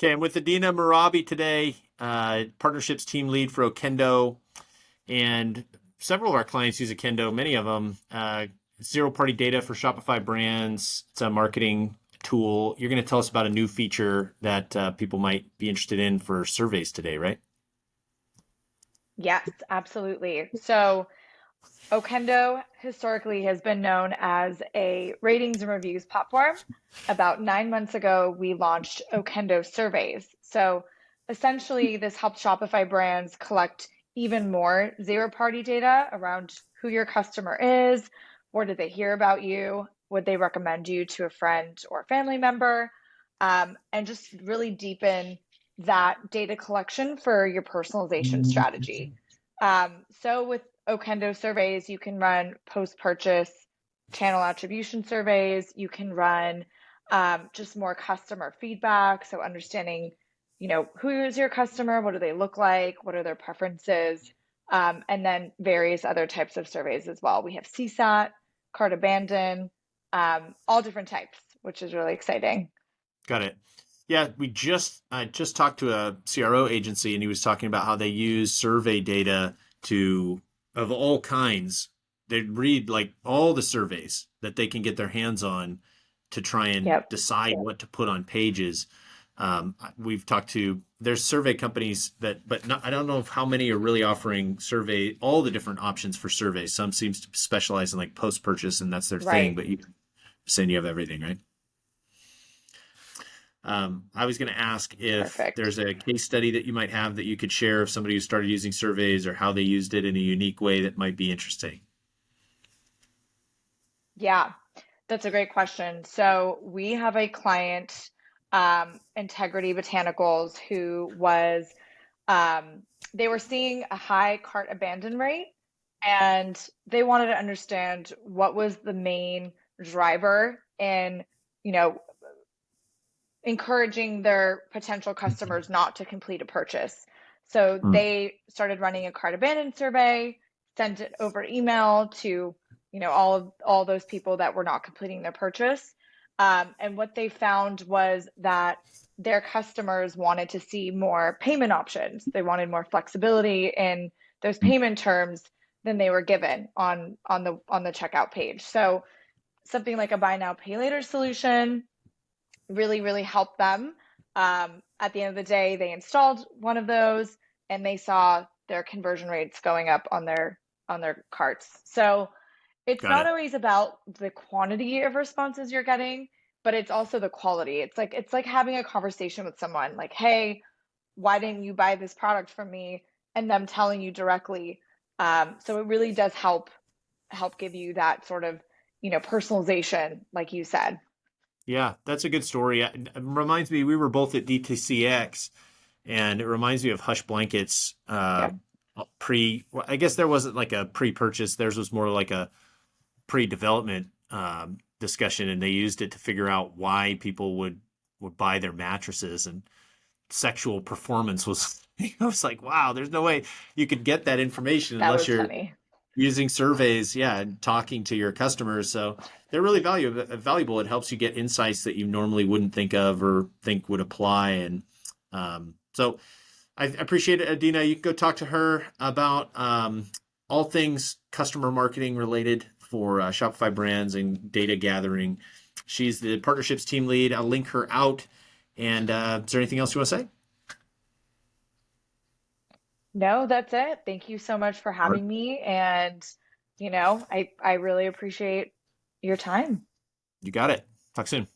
Okay, I'm with Adina Marabi today, partnerships team lead for Okendo, and several of our clients use Okendo. Many of them zero-party data for Shopify brands. It's a marketing tool. You're going to tell us about a new feature that people might be interested in for surveys today, right? Yes, absolutely. So Okendo historically has been known as a ratings and reviews platform. About 9 months ago, we launched Okendo surveys. So essentially, this helps Shopify brands collect even more zero-party data around who your customer is, where did they hear about you, would they recommend you to a friend or family member, and just really deepen that data collection for your personalization strategy. So with Okendo surveys, you can run post-purchase channel attribution surveys. You can run just more customer feedback. So understanding, who is your customer? What do they look like? What are their preferences? And then various other types of surveys as well. We have CSAT, cart abandon, all different types, which is really exciting. Got it. Yeah, I just talked to a CRO agency, and he was talking about how they use survey data to of all kinds. They read like all the surveys that they can get their hands on to try and Yep. decide what to put on pages. We've talked to there's survey companies that, but not, I don't know how many are really offering survey all the different options for surveys. Some seems to specialize in like post purchase, and that's their thing. Right. But you're saying you have everything, right? I was going to ask if Perfect. there's a case study that you might have that you could share of somebody who started using surveys or how they used it in a unique way that might be interesting. Yeah. That's a great question. So we have a client, Integrity Botanicals, who was they were seeing a high cart abandon rate, and they wanted to understand what was the main driver in, you know, encouraging their potential customers not to complete a purchase. So Mm. they started running a cart abandon survey, sent it over email to, all those people that were not completing their purchase. And what they found was that their customers wanted to see more payment options. They wanted more flexibility in those payment terms than they were given on the checkout page. So something like a buy now pay later solution really, really helped them. At the end of the day, they installed one of those and they saw their conversion rates going up on their carts. So it's Got not it. always about the quantity of responses you're getting, but it's also the quality. It's like having a conversation with someone like, "Hey, why didn't you buy this product from me?" and them telling you directly. So it really does help give you that sort of, personalization, like you said. Yeah, that's a good story. It reminds me, we were both at DTCX, and it reminds me of Hush Blankets Yep. well, I guess there wasn't like a pre-purchase. Theirs was more like a pre-development discussion, and they used it to figure out why people would buy their mattresses. And sexual performance was I was like, wow, there's no way you could get that information That unless was you're funny. using surveys, yeah, and talking to your customers. So they're really valuable. It helps you get insights that you normally wouldn't think of or think would apply. And so I appreciate it, Adina. You can go talk to her about all things customer marketing related for Shopify brands and data gathering. She's the partnerships team lead. I'll link her out. And is there anything else you want to say? No, that's it. Thank you so much for All right. having me. And, I really appreciate your time. You got it. Talk soon.